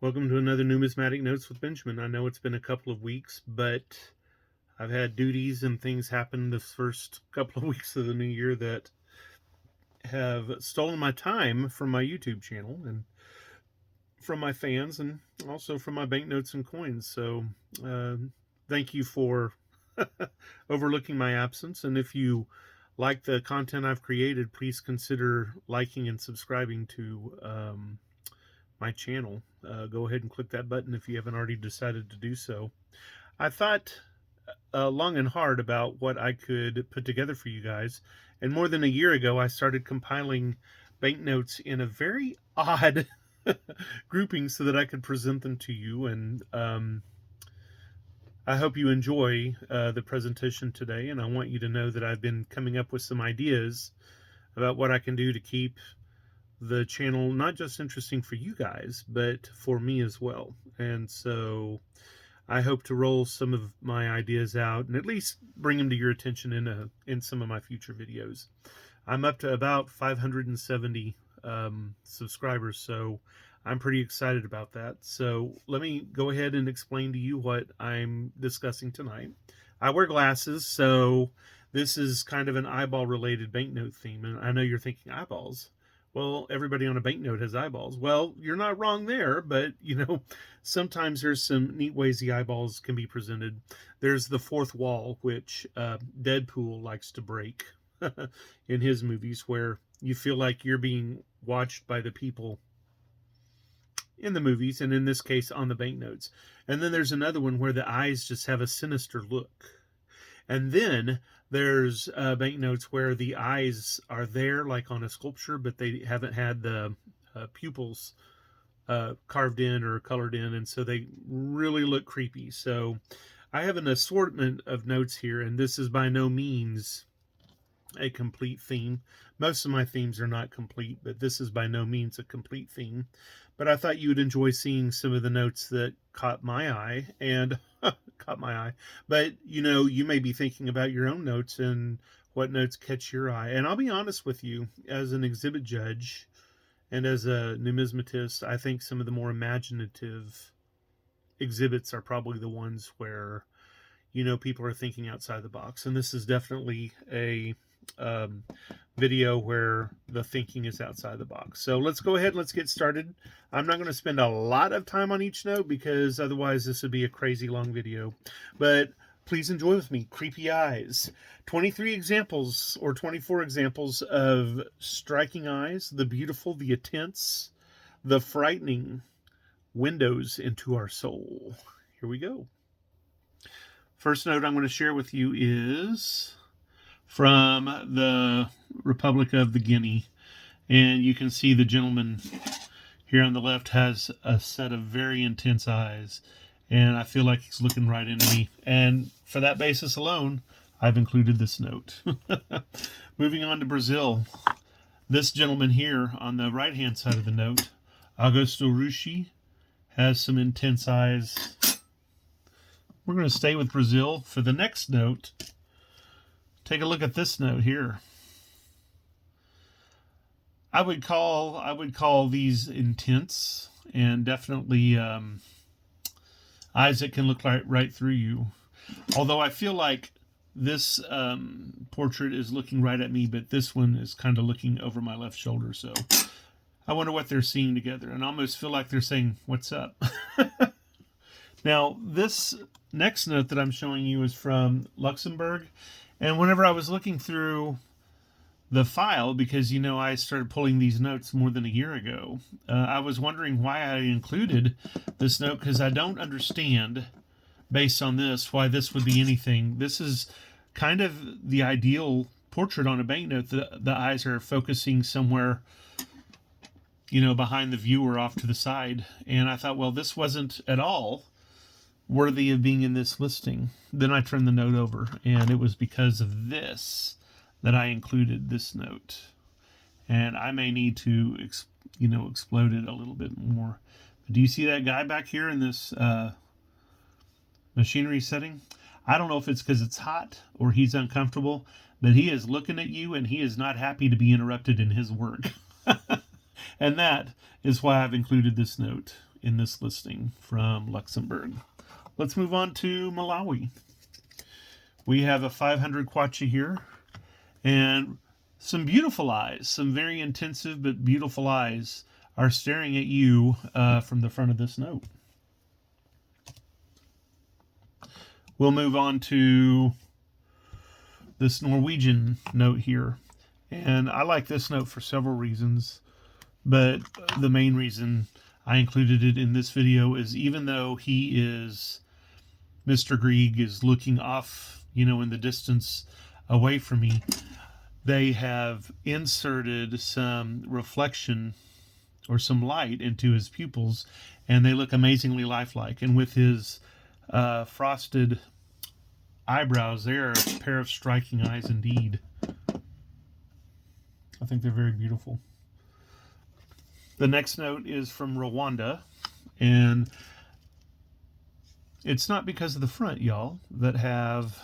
Welcome to another Numismatic Notes with Benjamin. I know it's been a couple of weeks, but I've had duties and things happen this first couple of weeks of the new year that have stolen my time from my YouTube channel and from my fans and also from my banknotes and coins. So uh, thank you for overlooking my absence. And if you like the content I've created, please consider liking and subscribing to my channel. Go ahead and click that button if you haven't already decided to do so. I thought long and hard about what I could put together for you guys, and more than a year ago, I started compiling banknotes in a very odd grouping so that I could present them to you. And I hope you enjoy the presentation today, and I want you to know that I've been coming up with some ideas about what I can do to keep the channel not just interesting for you guys, but for me as well. And so I hope to roll some of my ideas out and at least bring them to your attention in some of my future videos. I'm up to about 570 subscribers, so I'm pretty excited about that. So let me go ahead and explain to you what I'm discussing tonight. I wear glasses, so this is kind of an eyeball related banknote theme. And I know you're thinking, eyeballs? Well, everybody on a banknote has eyeballs. Well, you're not wrong there, but sometimes there's some neat ways the eyeballs can be presented. There's the fourth wall, which Deadpool likes to break in his movies, where you feel like you're being watched by the people in the movies, and in this case on the banknotes. And then there's another one where the eyes just have a sinister look. And then there's banknotes where the eyes are there like on a sculpture, but they haven't had the pupils carved in or colored in, and so they really look creepy. So I have an assortment of notes here, and this is by no means a complete theme. Most of my themes are not complete, but this is by no means a complete theme. But I thought you would enjoy seeing some of the notes that caught my eye and caught my eye. But you may be thinking about your own notes and what notes catch your eye. And I'll be honest with you, as an exhibit judge and as a numismatist, I think some of the more imaginative exhibits are probably the ones where people are thinking outside the box. And this is definitely a video where the thinking is outside the box. So let's go ahead, let's get started. I'm not going to spend a lot of time on each note because otherwise this would be a crazy long video, but please enjoy with me. Creepy eyes. 23 examples or 24 examples of striking eyes, the beautiful, the intense, the frightening windows into our soul. Here we go. First note I'm going to share with you is from the Republic of the Guinea. And you can see the gentleman here on the left has a set of very intense eyes. And I feel like he's looking right into me. And for that basis alone, I've included this note. Moving on to Brazil. This gentleman here on the right-hand side of the note, Augusto Rushi, has some intense eyes. We're going to stay with Brazil for the next note. Take a look at this note here. I would call these intense and definitely eyes that can look right through you. Although I feel like this portrait is looking right at me, but this one is kind of looking over my left shoulder. So I wonder what they're seeing together, and I almost feel like they're saying, "What's up?" Now, this next note that I'm showing you is from Luxembourg. And whenever I was looking through the file, because, I started pulling these notes more than a year ago, I was wondering why I included this note, because I don't understand, based on this, why this would be anything. This is kind of the ideal portrait on a banknote. The eyes are focusing somewhere, behind the viewer off to the side. And I thought, well, this wasn't at all worthy of being in this listing. Then I turned the note over, and it was because of this that I included this note. And I may need to, explode it a little bit more. But do you see that guy back here in this machinery setting? I don't know if it's because it's hot or he's uncomfortable, but he is looking at you, and he is not happy to be interrupted in his work. And that is why I've included this note. in this listing from Luxembourg. Let's move on to Malawi. We have a 500 kwacha here, and some beautiful eyes, some very intensive but beautiful eyes are staring at you from the front of this note. We'll move on to this Norwegian note here. And I like this note for several reasons, but the main reason I included it in this video is even though Mr. Grieg is looking off, in the distance away from me, they have inserted some reflection or some light into his pupils, and they look amazingly lifelike. And with his frosted eyebrows, they're a pair of striking eyes indeed. I think they're very beautiful. The next note is from Rwanda, and it's not because of the front, y'all, that have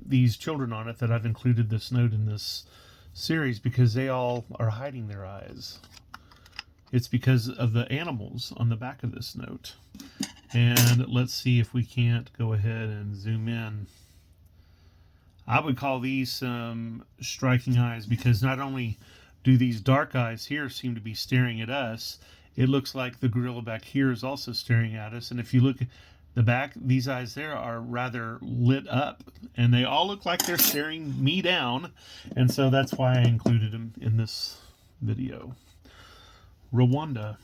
these children on it that I've included this note in this series, because they all are hiding their eyes. It's because of the animals on the back of this note. And let's see if we can't go ahead and zoom in. I would call these some striking eyes, because not only do these dark eyes here seem to be staring at us, it looks like the gorilla back here is also staring at us. And if you look at the back, these eyes there are rather lit up, and they all look like they're staring me down. And so that's why I included them in this video. Rwanda.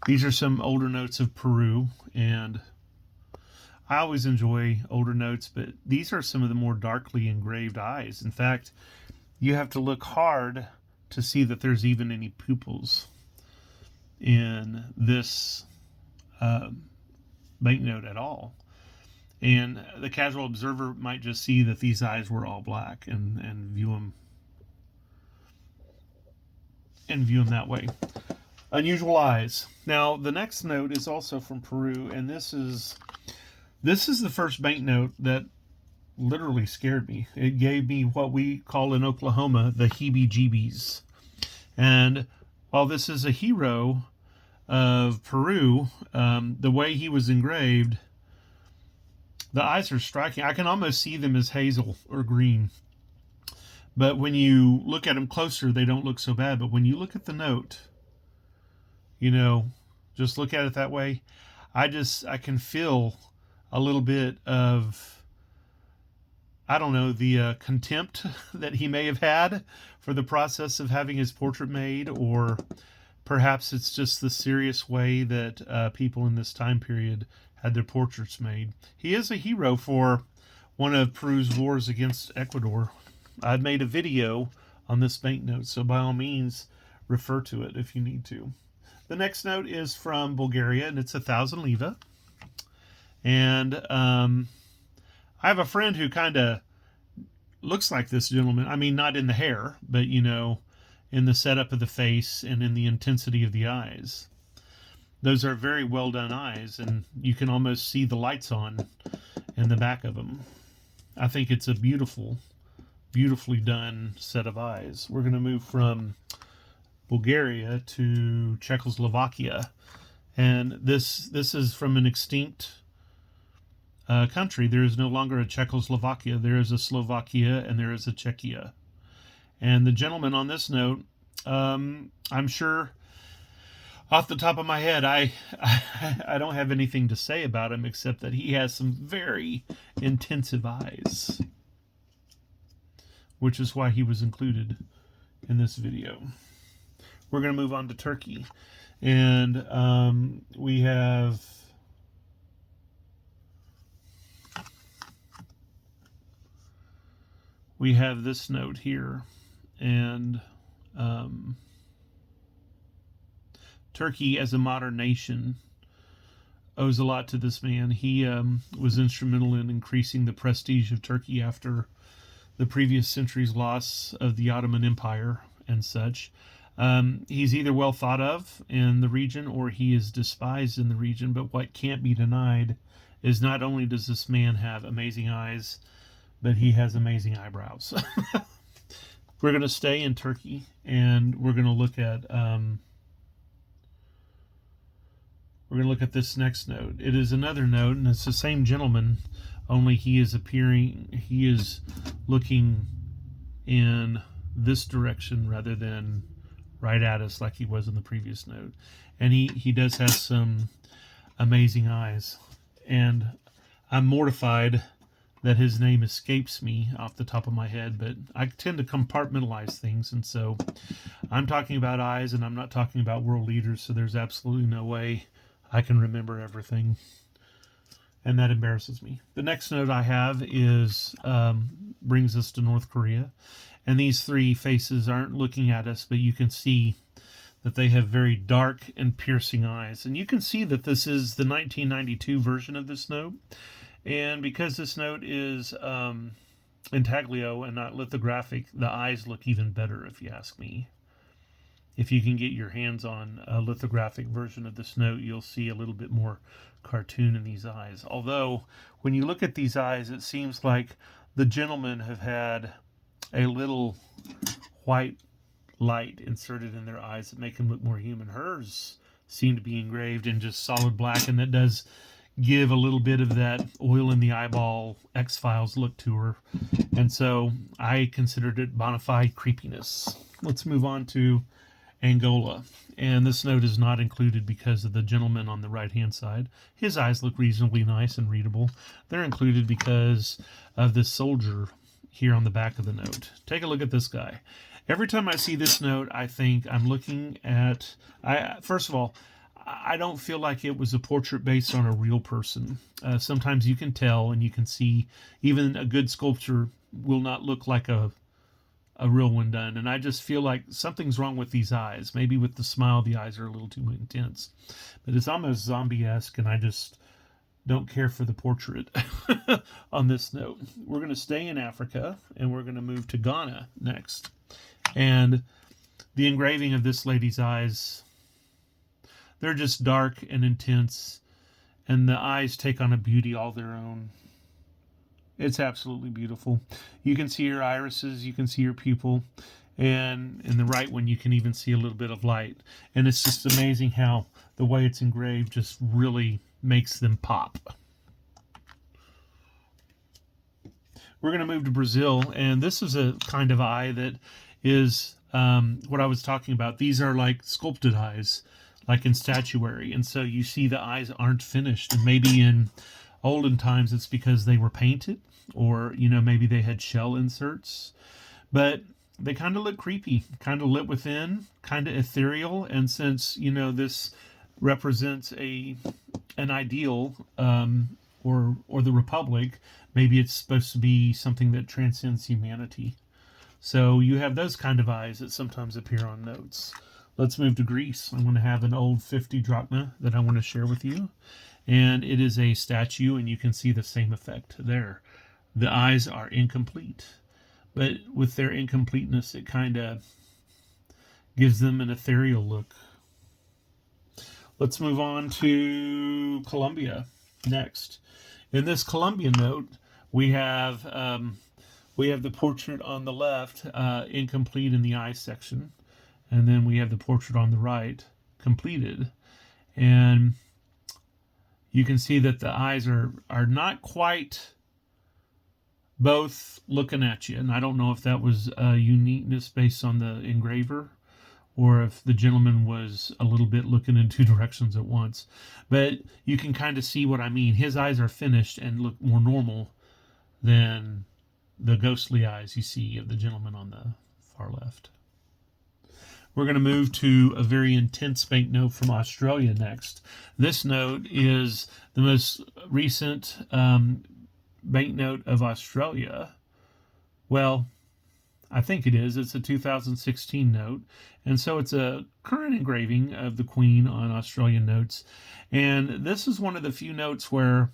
These are some older notes of Peru, and I always enjoy older notes, but these are some of the more darkly engraved eyes. In fact, you have to look hard to see that there's even any pupils in this banknote at all. And the casual observer might just see that these eyes were all black and view them that way. Unusual eyes. Now, the next note is also from Peru, and this is the first banknote that literally scared me. It gave me what we call in Oklahoma the heebie-jeebies. And while this is a hero of Peru, the way he was engraved, the eyes are striking. I can almost see them as hazel or green. But when you look at them closer, they don't look so bad. But when you look at the note, just look at it that way, I can feel a little bit of, I don't know, the contempt that he may have had for the process of having his portrait made, or perhaps it's just the serious way that people in this time period had their portraits made. He is a hero for one of Peru's wars against Ecuador. I've made a video on this banknote, so by all means, refer to it if you need to. The next note is from Bulgaria, and it's 1,000 leva. And I have a friend who kind of looks like this gentleman. I mean, not in the hair, but, in the setup of the face and in the intensity of the eyes. Those are very well done eyes, and you can almost see the lights on in the back of them. I think it's a beautifully done set of eyes. We're going to move from Bulgaria to Czechoslovakia, and this is from an extinct country. There is no longer a Czechoslovakia. There is a Slovakia, and there is a Czechia. And the gentleman on this note, I'm sure off the top of my head, I don't have anything to say about him except that he has some very intensive eyes, which is why he was included in this video. We're going to move on to Turkey, and we have this note here, and Turkey as a modern nation owes a lot to this man. He was instrumental in increasing the prestige of Turkey after the previous century's loss of the Ottoman Empire and such. He's either well thought of in the region or he is despised in the region, but what can't be denied is not only does this man have amazing eyes, but he has amazing eyebrows. We're going to stay in Turkey, and we're going to look at We're going to look at this next note. It is another note, and it's the same gentleman, only he is looking in this direction rather than right at us like he was in the previous note. And he does have some amazing eyes. And I'm mortified that his name escapes me off the top of my head, but I tend to compartmentalize things, and so I'm talking about eyes, and I'm not talking about world leaders, so there's absolutely no way I can remember everything, and that embarrasses me. The next note I have is brings us to North Korea, and these three faces aren't looking at us, but you can see that they have very dark and piercing eyes, and you can see that this is the 1992 version of this note. And because this note is intaglio and not lithographic, the eyes look even better, if you ask me. If you can get your hands on a lithographic version of this note, you'll see a little bit more cartoon in these eyes. Although, when you look at these eyes, it seems like the gentlemen have had a little white light inserted in their eyes that make them look more human. Hers seem to be engraved in just solid black, and that does give a little bit of that oil in the eyeball X-Files look to her. And so I considered it bona fide creepiness. Let's move on to Angola. And this note is not included because of the gentleman on the right-hand side. His eyes look reasonably nice and readable. They're included because of this soldier here on the back of the note. Take a look at this guy. Every time I see this note, I think I'm looking at... First of all, I don't feel like it was a portrait based on a real person. Sometimes you can tell, and you can see even a good sculpture will not look like a real one done. And I just feel like something's wrong with these eyes. Maybe with the smile, the eyes are a little too intense. But it's almost zombie-esque, and I just don't care for the portrait on this note. We're going to stay in Africa, and we're going to move to Ghana next. And the engraving of this lady's eyes... they're just dark and intense, and the eyes take on a beauty all their own. It's absolutely beautiful. You can see her irises, you can see her pupil, and in the right one you can even see a little bit of light. And it's just amazing how the way it's engraved just really makes them pop. We're going to move to Brazil, and this is a kind of eye that is what I was talking about. These are like sculpted eyes, like in statuary, and so you see the eyes aren't finished. And maybe in olden times it's because they were painted, or maybe they had shell inserts, but they kind of look creepy, kind of lit within, kind of ethereal. And since this represents an ideal, or the republic, maybe it's supposed to be something that transcends humanity. So you have those kind of eyes that sometimes appear on notes. Let's move to Greece. I'm going to have an old 50 drachma that I want to share with you. And it is a statue, and you can see the same effect there. The eyes are incomplete. But with their incompleteness, it kind of gives them an ethereal look. Let's move on to Colombia next. In this Colombian note, we have the portrait on the left, incomplete in the eye section. And then we have the portrait on the right, completed. And you can see that the eyes are not quite both looking at you. And I don't know if that was a uniqueness based on the engraver, or if the gentleman was a little bit looking in two directions at once. But you can kind of see what I mean. His eyes are finished and look more normal than the ghostly eyes you see of the gentleman on the far left. We're going to move to a very intense banknote from Australia next. This note is the most recent banknote of Australia. Well, I think it is. It's a 2016 note. And so it's a current engraving of the Queen on Australian notes. And this is one of the few notes where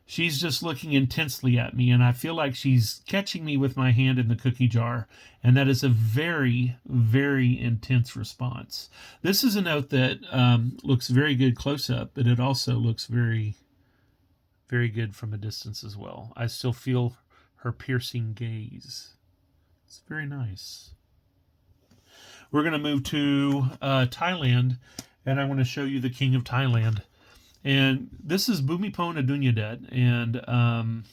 she's just looking intensely at me, and I feel like she's catching me with my hand in the cookie jar, and that is a very, very intense response. This is a note that looks very good close up, but it also looks very, very good from a distance as well. I still feel her piercing gaze. It's very nice. We're going to move to Thailand, and I want to show you the King of Thailand. And this is Bhumipol Adunyadet, and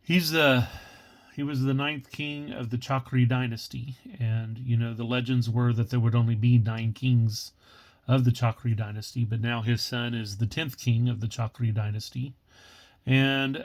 he's the he was the ninth king of the Chakri dynasty. And you know, the legends were that there would only be 9 kings of the Chakri dynasty, but now his son is the 10th king of the Chakri dynasty. And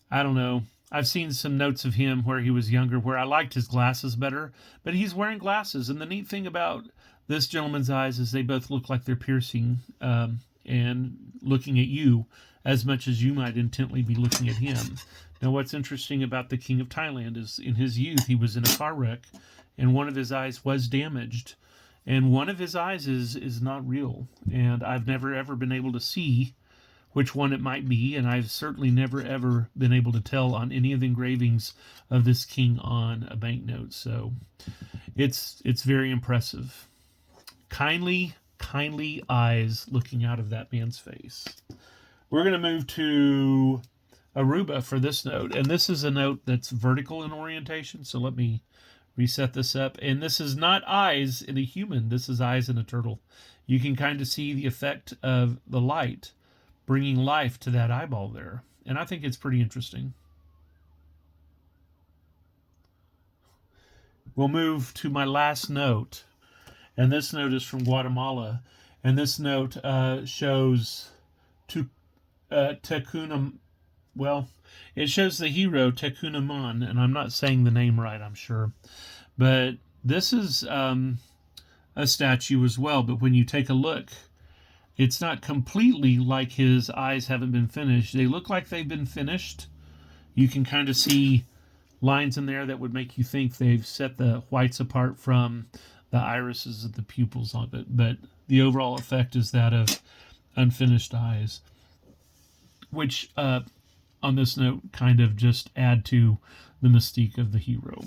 I don't know. I've seen some notes of him where he was younger where I liked his glasses better, but he's wearing glasses. And the neat thing about this gentleman's eyes is they both look like they're piercing, and looking at you as much as you might intently be looking at him. Now, what's interesting about the King of Thailand is in his youth, he was in a car wreck and one of his eyes was damaged. And one of his eyes is not real. And I've never ever been able to see which one it might be, and I've certainly never ever been able to tell on any of the engravings of this king on a banknote. So it's very impressive. Kindly eyes looking out of that man's face. We're going to move to Aruba for this note, and this is a note that's vertical in orientation. So let me reset this up. And this is not eyes in a human. This is eyes in a turtle. You can kind of see the effect of the light bringing life to that eyeball there. And I think it's pretty interesting. We'll move to my last note. And this note is from Guatemala. And this note shows Tecuna. Well, it shows the hero Tecunaman, and I'm not saying the name right, I'm sure. But this is a statue as well. But when you take a look, it's not completely like his eyes haven't been finished. They look like they've been finished. You can kind of see lines in there that would make you think they've set the whites apart from the irises of the pupils on it. But the overall effect is that of unfinished eyes, which on this note kind of just add to the mystique of the hero.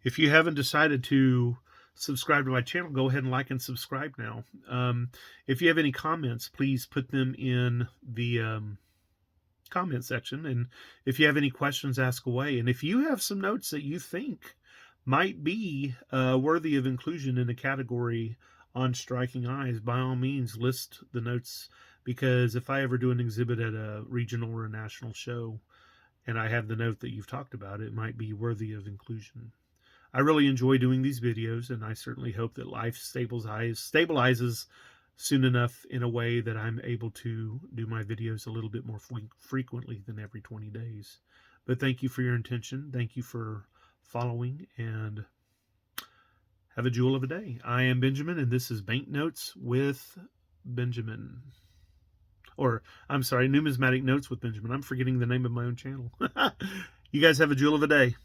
If you haven't decided to subscribe to my channel, go ahead and like and subscribe now. If you have any comments, please put them in the comment section. And if you have any questions, ask away. And if you have some notes that you think might be worthy of inclusion in a category on striking eyes, by all means, list the notes. Because if I ever do an exhibit at a regional or a national show, and I have the note that you've talked about, it might be worthy of inclusion. I really enjoy doing these videos, and I certainly hope that life stabilizes soon enough in a way that I'm able to do my videos a little bit more frequently than every 20 days. But thank you for your attention. Thank you for following, and have a jewel of a day. I am Benjamin, and this is Banknotes with Benjamin. Or, I'm sorry, Numismatic Notes with Benjamin. I'm forgetting the name of my own channel. You guys have a jewel of a day.